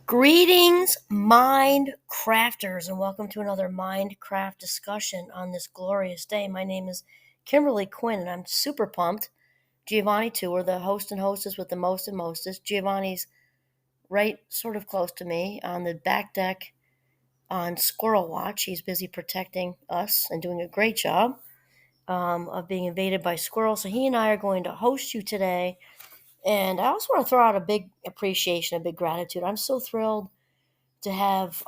Greetings, mind crafters, and welcome to another Mindcraft discussion on this glorious day. My name is Kimberly Quinn, and I'm super pumped. Giovanni, too, are the host and hostess with the most and mostest. Giovanni's right sort of close to me on the back deck on Squirrel Watch. He's busy protecting us and doing a great job of being invaded by squirrels. So he and I are going to host you today. And I also want to throw out a big appreciation, a big gratitude. I'm so thrilled to have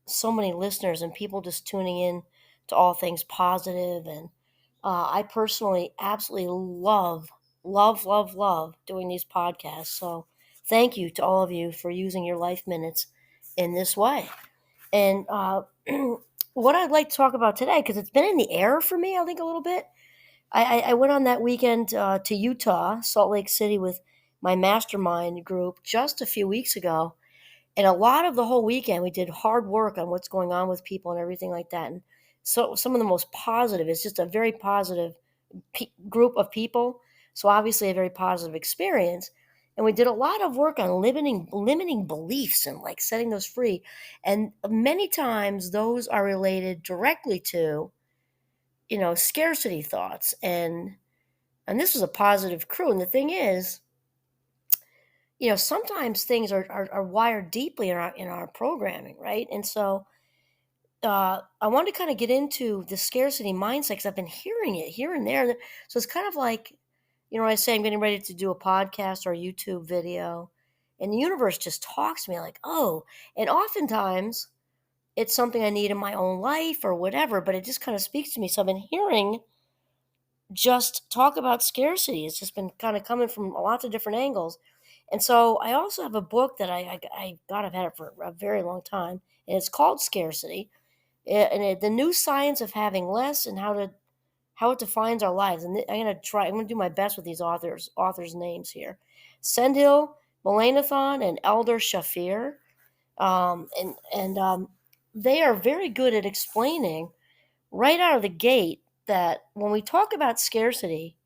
so many listeners and people just tuning in to all things positive. And I personally absolutely love doing these podcasts. So thank you to all of you for using your life minutes in this way. And what I'd like to talk about today, because it's been in the air for me, I think a little bit. I went on that weekend to Utah, Salt Lake City, with my mastermind group just a few weeks ago, and a lot of the whole weekend, we did hard work on what's going on with people and everything like that. And so some of the most positive is just a very positive group of people. So obviously a very positive experience. And we did a lot of work on limiting beliefs and like setting those free. And many times those are related directly to, scarcity thoughts. And this was a positive crew. And the thing is, sometimes things are wired deeply in our programming, right? And so I wanted to kind of get into the scarcity mindset because I've been hearing it here and there. So it's kind of like, I say I'm getting ready to do a podcast or a YouTube video, and the universe just talks to me like, oh, and oftentimes it's something I need in my own life or whatever, but it just kind of speaks to me. So I've been hearing just talk about scarcity. It's just been kind of coming from lots of different angles. And so I also have a book that I've had it for a very long time, and it's called Scarcity, the new science of having less and how it defines our lives. And I'm gonna do my best with these authors' names here: Sendhil Mullainathan and Elder Shafir, and they are very good at explaining right out of the gate that when we talk about scarcity,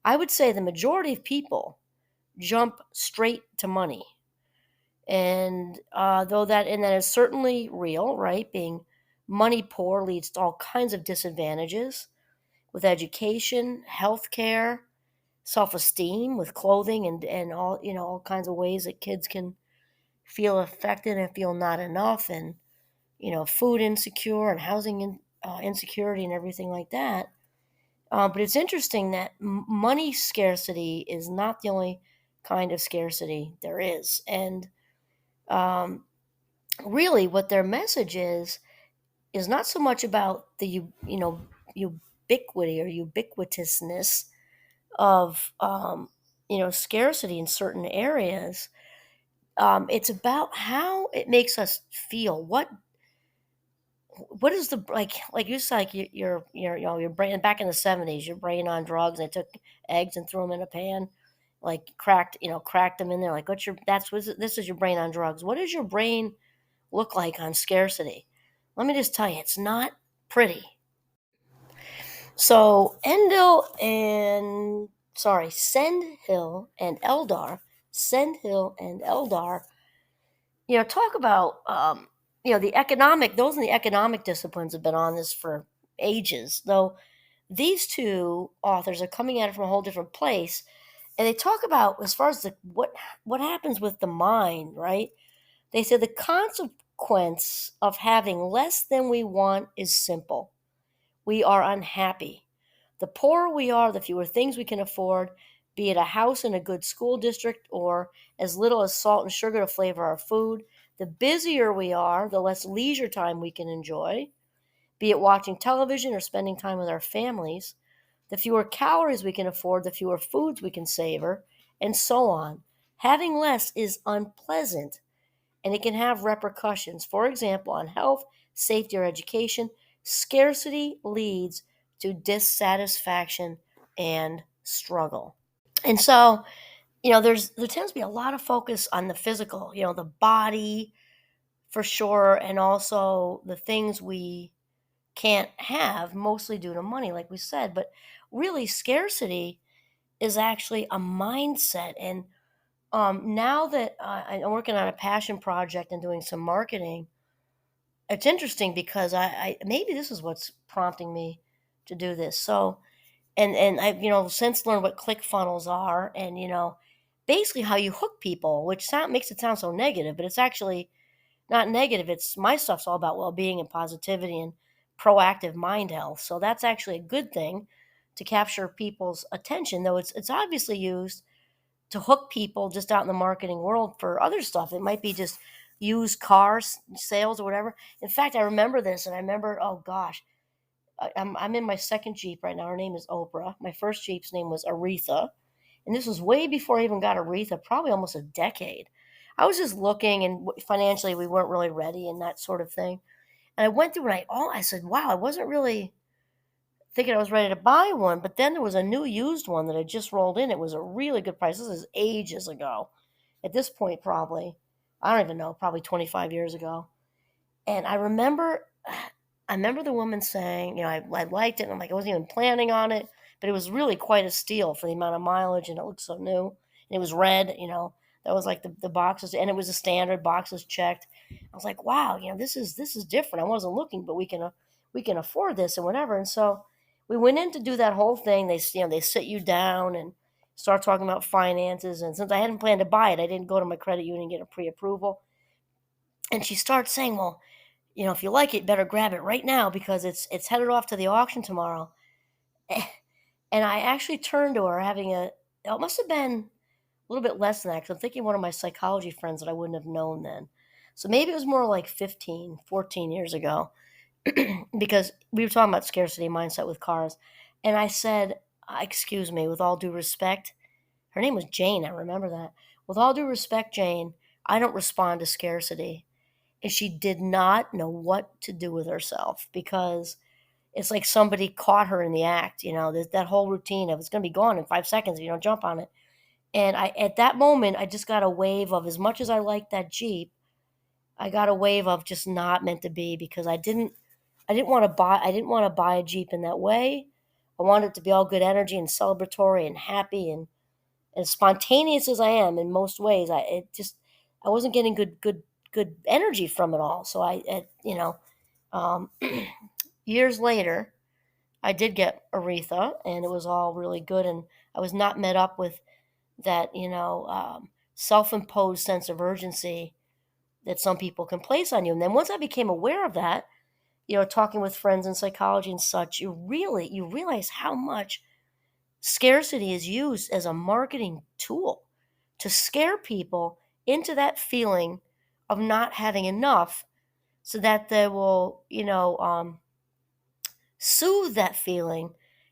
I would say the majority of people jump straight to money. And that is certainly real, right? Being money poor leads to all kinds of disadvantages with education, healthcare, self-esteem, with clothing, and all kinds of ways that kids can feel affected and feel not enough, and food insecure and insecurity and everything like that. But it's interesting that money scarcity is not the only kind of scarcity there is. And um, really, what their message is not so much about the ubiquity or ubiquitousness of scarcity in certain areas. It's about how it makes us feel. What is the like you said, like your brain back in the 70s, your brain on drugs. They took eggs and threw them in a pan, like cracked them in there. Like this is your brain on drugs. What does your brain look like on scarcity? Let me just tell you, it's not pretty. So Sendhill and Eldar, talk about the economic. Those in the economic disciplines have been on this for ages, though. These two authors are coming at it from a whole different place, and they talk about, as far as what happens with the mind, right? They say the consequence of having less than we want is simple: we are unhappy. The poorer we are, the fewer things we can afford, be it a house in a good school district or as little as salt and sugar to flavor our food. The busier we are, the less leisure time we can enjoy, be it watching television or spending time with our families. The fewer calories we can afford, the fewer foods we can savor, and so on. Having less is unpleasant, and it can have repercussions. For example, on health, safety, or education. Scarcity leads to dissatisfaction and struggle. And so, there tends to be a lot of focus on the physical, the body for sure, and also the things we can't have, mostly due to money, like we said. But really, scarcity is actually a mindset. And Now that I'm working on a passion project and doing some marketing, it's interesting because I maybe this is what's prompting me to do this. So, and I've since learned what click funnels are, and basically how you hook people, which makes it sound so negative, but it's actually not negative. It's my stuff's all about well-being and positivity and proactive mind health. So that's actually a good thing to capture people's attention, though it's obviously used to hook people just out in the marketing world for other stuff. It might be just used cars sales or whatever. In fact, I remember this, and I remember, oh gosh, I'm in my second Jeep right now. Her name is Oprah. My first Jeep's name was Aretha, and this was way before I even got Aretha, probably almost a decade. I was just looking, and financially we weren't really ready and that sort of thing. And I went through, and I said, wow, I wasn't really thinking I was ready to buy one, but then there was a new used one that had just rolled in. It was a really good price. This is ages ago. At this point, probably, I don't even know, probably 25 years ago. And I remember the woman saying, I liked it. And I'm like, I wasn't even planning on it, but it was really quite a steal for the amount of mileage, and it looked so new. And it was red, that was like the boxes, and it was a standard boxes checked. I was like, wow, this is different. I wasn't looking, but we can afford this and whatever. And so we went in to do that whole thing. They sit you down and start talking about finances. And since I hadn't planned to buy it, I didn't go to my credit union and get a pre-approval. And she starts saying, well, if you like it, better grab it right now because it's headed off to the auction tomorrow. And I actually turned to her it must have been a little bit less than that because I'm thinking one of my psychology friends that I wouldn't have known then. So maybe it was more like 15, 14 years ago because we were talking about scarcity mindset with cars. And I said, excuse me, with all due respect, her name was Jane. I remember that. With all due respect, Jane, I don't respond to scarcity. And she did not know what to do with herself because it's like somebody caught her in the act, that whole routine of it's going to be gone in 5 seconds if you don't jump on it. And at that moment, I just got a wave of, as much as I liked that Jeep, I got a wave of just not meant to be because I didn't want to buy a Jeep in that way. I wanted it to be all good energy and celebratory and happy and as spontaneous as I am in most ways. I wasn't getting good energy from it all. So um, years later, I did get Aretha, and it was all really good. And I was not met up with that, self-imposed sense of urgency that some people can place on you. And then once I became aware of that, talking with friends in psychology and such, you realize how much scarcity is used as a marketing tool to scare people into that feeling of not having enough so that they will, soothe that feeling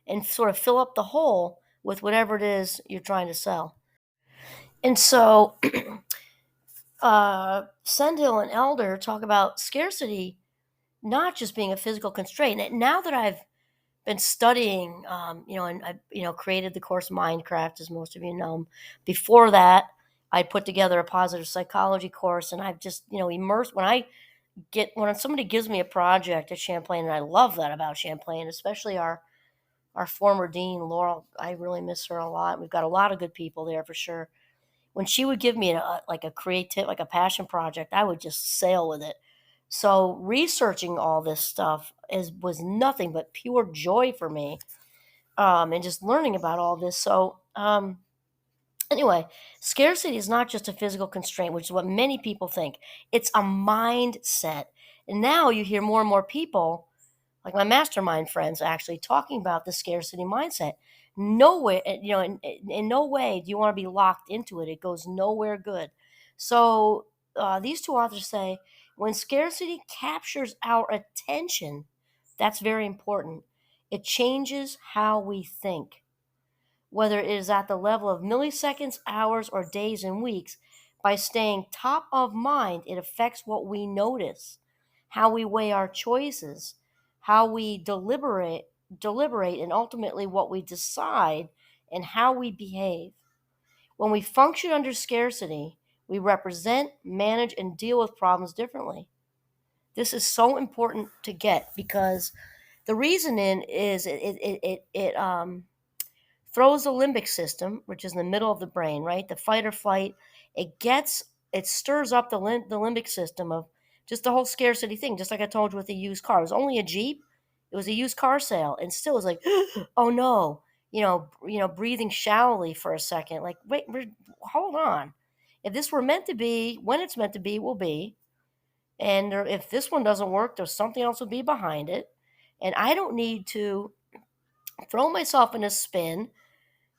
and sort of fill up the hole with whatever it is you're trying to sell. And so, Sendhill and Elder talk about scarcity not just being a physical constraint. And now that I've been studying, and I, created the course Mindcraft, as most of you know. Before that, I put together a positive psychology course, and I've just, immersed. When somebody gives me a project at Champlain, and I love that about Champlain, especially our former dean, Laurel. I really miss her a lot. We've got a lot of good people there for sure. When she would give me like a creative, like a passion project, I would just sail with it. So researching all this stuff was nothing but pure joy for me, and just learning about all this. So anyway, scarcity is not just a physical constraint, which is what many people think. It's a mindset. And now you hear more and more people, like my mastermind friends, actually talking about the scarcity mindset. Nowhere, in no way do you want to be locked into it. It goes nowhere good. So these two authors say when scarcity captures our attention, that's very important. It changes how we think. Whether it is at the level of milliseconds, hours, or days and weeks, by staying top of mind, it affects what we notice, how we weigh our choices, how we deliberate, and ultimately what we decide and how we behave. When we function under scarcity, we represent, manage, and deal with problems differently. This is so important to get because the reason is it throws the limbic system, which is in the middle of the brain, right? The fight or flight. It gets, it stirs up the limbic system of just the whole scarcity thing, just like I told you with the used car. It was only a Jeep. It was a used car sale, and still it was like, oh no, breathing shallowly for a second, like, wait, hold on. If this were meant to be, when it's meant to be, will be. And if this one doesn't work, there's something else will be behind it. And I don't need to throw myself in a spin,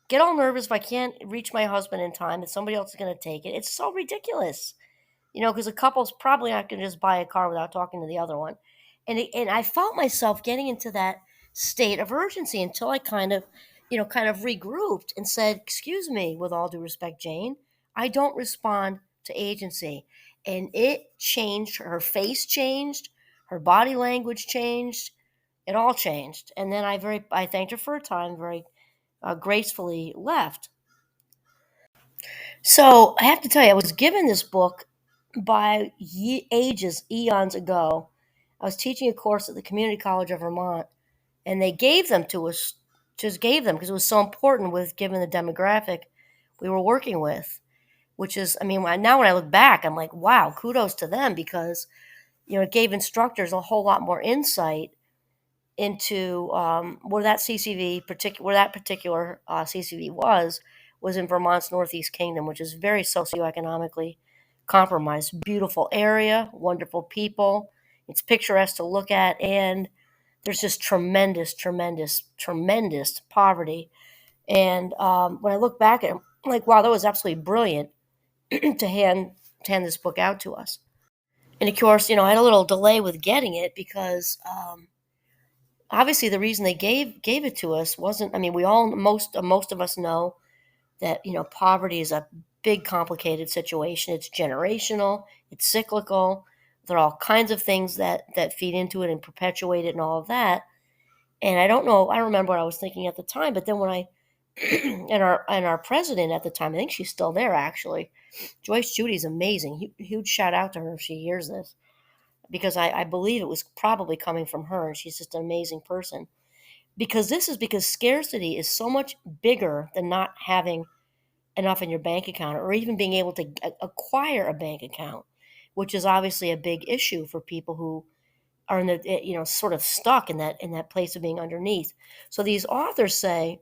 get all nervous if I can't reach my husband in time, that somebody else is going to take it. It's so ridiculous, because a couple's probably not going to just buy a car without talking to the other one. And I felt myself getting into that state of urgency until I kind of regrouped and said, "Excuse me, with all due respect, Jane, I don't respond to agency." And it changed. Her face changed, her body language changed, it all changed. And then I thanked her for her time, very gracefully left. So I have to tell you, I was given this book by ages, eons ago. I was teaching a course at the Community College of Vermont, and they gave them to us, just gave them because it was so important with given the demographic we were working with. Which is, I mean, now when I look back, I'm like, wow, kudos to them because it gave instructors a whole lot more insight into where that particular CCV was in Vermont's Northeast Kingdom, which is very socioeconomically compromised. Beautiful area, wonderful people. It's picturesque to look at, and there's just tremendous, tremendous, tremendous poverty. And when I look back at it, I'm like, wow, that was absolutely brilliant to hand this book out to us. And of course, I had a little delay with getting it because obviously the reason they gave it to us wasn't. I mean, we all most of us know that poverty is a big complicated situation. It's generational, it's cyclical. There are all kinds of things that feed into it and perpetuate it and all of that. And I don't know, I don't remember what I was thinking at the time, but then when I and our president at the time, I think she's still there actually. Joyce Judy's amazing. Huge shout out to her if she hears this, because I believe it was probably coming from her, and she's just an amazing person. Because scarcity is so much bigger than not having enough in your bank account or even being able to acquire a bank account, which is obviously a big issue for people who are in the sort of stuck in that place of being underneath. So these authors say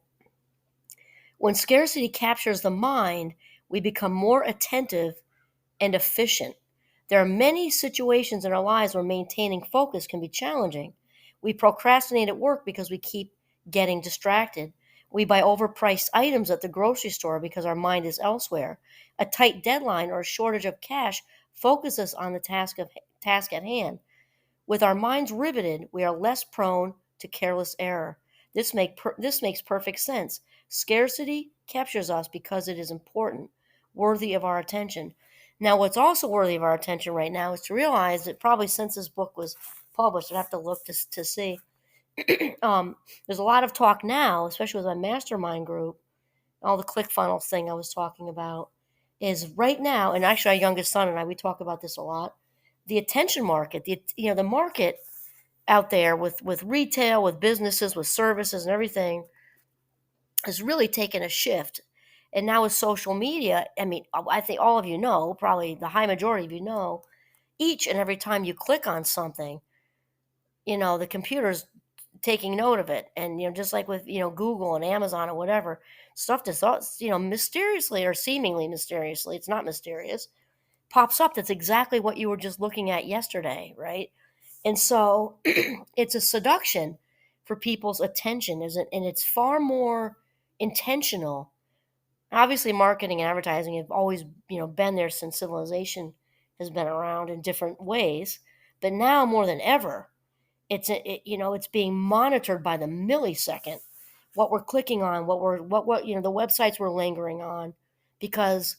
when scarcity captures the mind, we become more attentive and efficient. There are many situations in our lives where maintaining focus can be challenging. We procrastinate at work because we keep getting distracted. We buy overpriced items at the grocery store because our mind is elsewhere. A tight deadline or a shortage of cash focuses on the task at hand. With our minds riveted, we are less prone to careless error. This makes perfect sense. Scarcity captures us because it is important, worthy of our attention. Now, what's also worthy of our attention right now is to realize that probably since this book was published, I'd have to look to see. There's a lot of talk now, especially with my mastermind group, all the ClickFunnels thing I was talking about, is right now, and actually our youngest son and I, we talk about this a lot, the attention market, the market out there with retail, with businesses, with services and everything has really taken a shift. And now with social media, I mean, I think all of you know, probably the high majority of you know, each and every time you click on something, the computer's taking note of it. And, just like with, Google and Amazon or whatever, stuff just, mysteriously or seemingly mysteriously, it's not mysterious, pops up. That's exactly what you were just looking at yesterday, right? And so it's a seduction for people's attention, isn't? And it's far more intentional. Obviously, marketing and advertising have always, been there since civilization has been around in different ways. But now more than ever, it's being monitored by the millisecond. What we're clicking on, the websites we're lingering on, because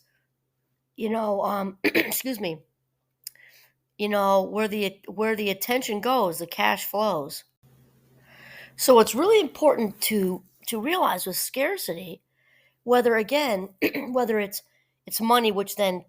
excuse me, where the attention goes, the cash flows. So it's really important to realize with scarcity, whether again, whether it's money, which then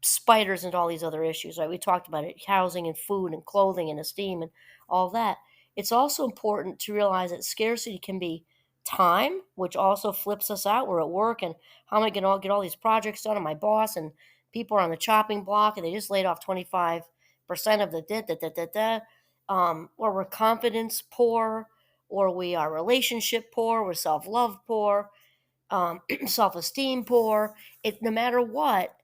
spiders into all these other issues, right? We talked about it, housing and food and clothing and esteem and all that. It's also important to realize that scarcity can be time, which also flips us out. We're at work, and how am I going to get all these projects done? And my boss and people are on the chopping block, and they just laid off 25% of the da da da da da. Or we're confidence poor, or we are relationship poor, we're self love poor, self esteem poor. It no matter what,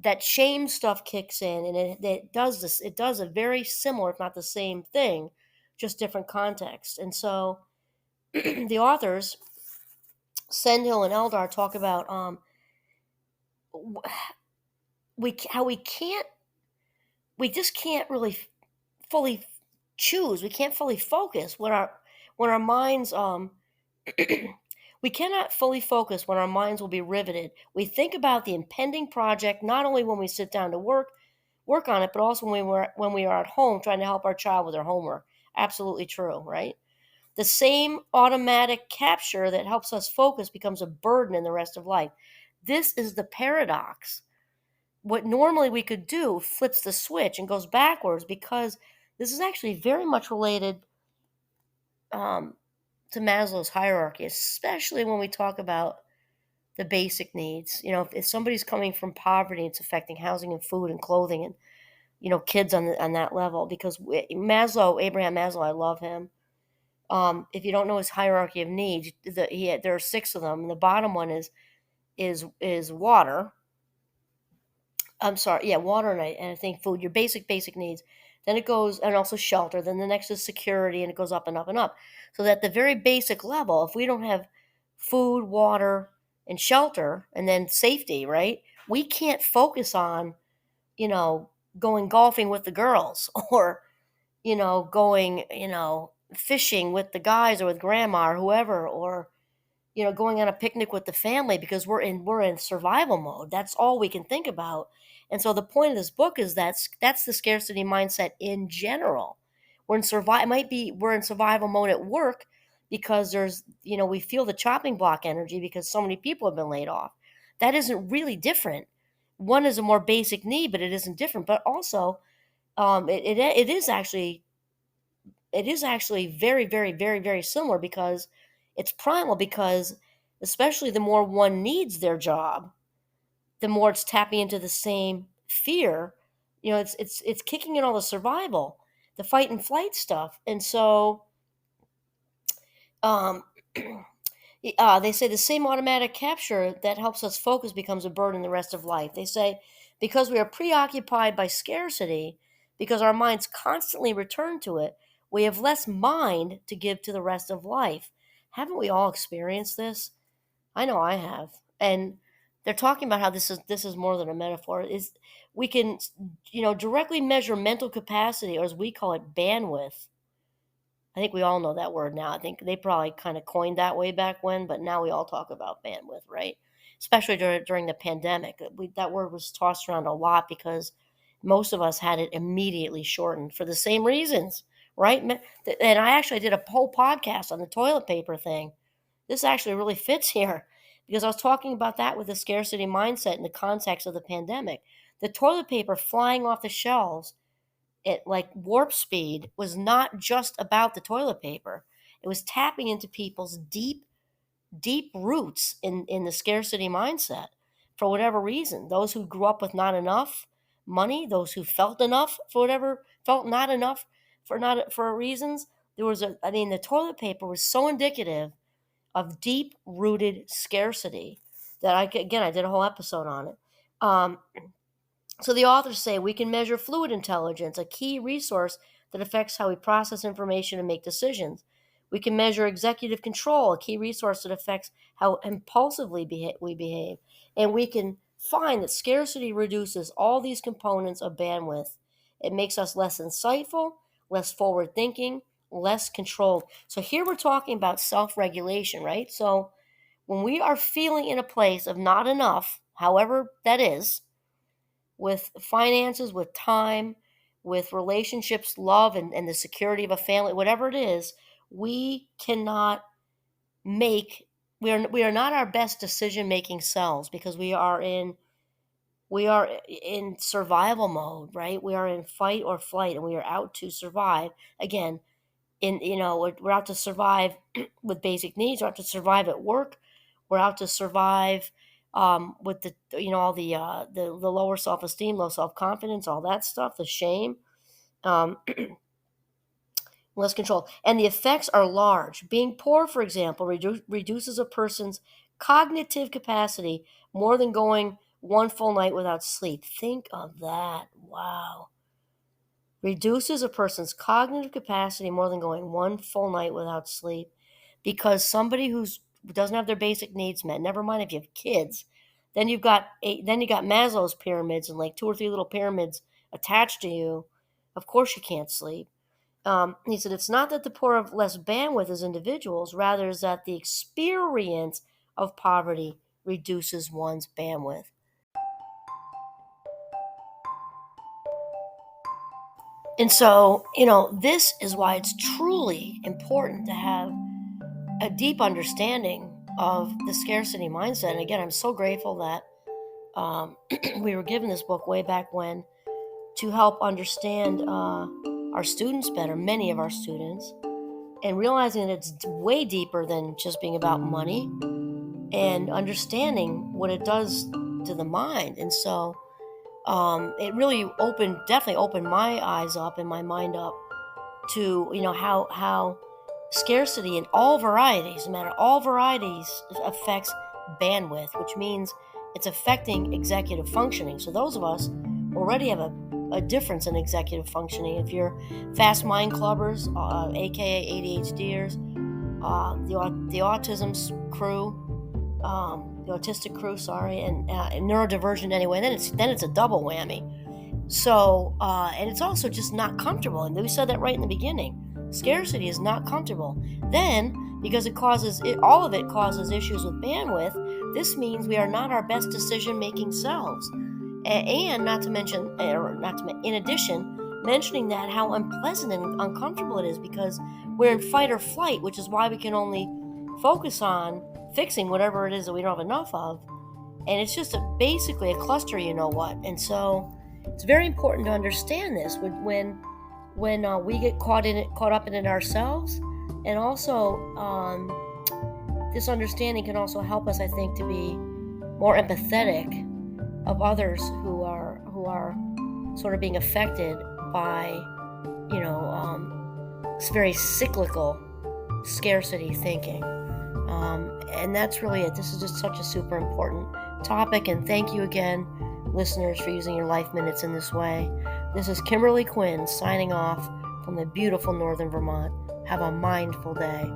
that shame stuff kicks in, and it does this. It does a very similar, if not the same thing, just different context. And so the authors Sendhill and Eldar talk about how we just can't really fully choose. We can't fully focus when our minds we cannot fully focus when our minds will be riveted. We think about the impending project not only when we sit down to work on it, but also when we are at home trying to help our child with their homework. Absolutely true, right? The same automatic capture that helps us focus becomes a burden in the rest of life. This is the paradox. What normally we could do flips the switch and goes backwards, because this is actually very much related um, to Maslow's hierarchy, especially when we talk about the basic needs. If somebody's coming from poverty, it's affecting housing and food and clothing and kids on that level. Because Maslow, Abraham Maslow, I love him. If you don't know his hierarchy of needs, there are six of them, and the bottom one is water. I'm sorry, yeah, water and I think food, your basic needs. Then it goes, and also shelter. Then the next is security, and it goes up and up and up. So that the very basic level, if we don't have food, water, and shelter, and then safety, right? We can't focus on, you know, going golfing with the girls, or going, fishing with the guys or with grandma or whoever, or going on a picnic with the family, because we're in survival mode. That's all we can think about. And so the point of this book is that's the scarcity mindset in general. We're in survival mode at work, because we feel the chopping block energy because so many people have been laid off. That isn't really different. One is a more basic need, but it isn't different. But also, it is actually very, very, very, very similar, because it's primal. Because especially the more one needs their job, the more it's tapping into the same fear. It's kicking in all the survival, the fight and flight stuff. And so um, they say the same automatic capture that helps us focus becomes a burden the rest of life. They say because we are preoccupied by scarcity, because our minds constantly return to it, we have less mind to give to the rest of life. Haven't we all experienced this? I know I have. And they're talking about how this is more than a metaphor. Is we can directly measure mental capacity, or as we call it, bandwidth. I think we all know that word now. I think they probably kind of coined that way back when, but now we all talk about bandwidth, right? Especially during the pandemic. That word was tossed around a lot, because most of us had it immediately shortened for the same reasons, right? And I actually did a whole podcast on the toilet paper thing. This actually really fits here, because I was talking about that with the scarcity mindset in the context of the pandemic. The toilet paper flying off the shelves at like warp speed was not just about the toilet paper. It was tapping into people's deep roots in the scarcity mindset, for whatever reason. Those who grew up with not enough money, those who felt enough for whatever, felt not enough for reasons. The toilet paper was so indicative of deep rooted scarcity that I did a whole episode on it. Um, so the authors say we can measure fluid intelligence, a key resource that affects how we process information and make decisions. We can measure executive control, a key resource that affects how impulsively we behave. And we can find that scarcity reduces all these components of bandwidth. It makes us less insightful, less forward thinking, less controlled. So here we're talking about self regulation, right? So when we are feeling in a place of not enough, however that is, with finances, with time, with relationships, love, and the security of a family, whatever it is, we cannot make we are not our best decision making selves, because we are in survival mode, right? We are in fight or flight, and we are out to survive. Again, we're out to survive with basic needs. We're out to survive at work. We're out to survive with all the lower self esteem, low self confidence, all that stuff, the shame. Um, less control. And the effects are large. Being poor, for example, reduces a person's cognitive capacity more than going one full night without sleep. Think of that. Wow. Reduces a person's cognitive capacity more than going one full night without sleep, because somebody who doesn't have their basic needs met, never mind if you have kids, then you got Maslow's pyramids and like two or three little pyramids attached to you. Of course you can't sleep. He said, it's not that the poor have less bandwidth as individuals, rather is that the experience of poverty reduces one's bandwidth. And so, this is why it's truly important to have a deep understanding of the scarcity mindset. And again, I'm so grateful that we were given this book way back when to help understand our students better, many of our students, and realizing that it's way deeper than just being about money, and understanding what it does to the mind. And so it really definitely opened my eyes up and my mind up to how scarcity in all varieties, no matter all varieties, affects bandwidth, which means it's affecting executive functioning. So those of us already have a difference in executive functioning. If you're fast mind clubbers, aka ADHDers, the autism crew, the autistic crew, sorry, and neurodivergent anyway, then it's a double whammy. So, and it's also just not comfortable. And we said that right in the beginning. Scarcity is not comfortable. Then, because all of it causes issues with bandwidth, this means we are not our best decision-making selves. And in addition, mentioning that how unpleasant and uncomfortable it is, because we're in fight or flight, which is why we can only focus on fixing whatever it is that we don't have enough of. And it's just basically a cluster, And so it's very important to understand this when we get caught up in it ourselves. And also, this understanding can also help us, I think, to be more empathetic of others who are sort of being affected by, this very cyclical scarcity thinking. And that's really it. This is just such a super important topic. And thank you again, listeners, for using your life minutes in this way. This is Kimberly Quinn signing off from the beautiful northern Vermont. Have a mindful day.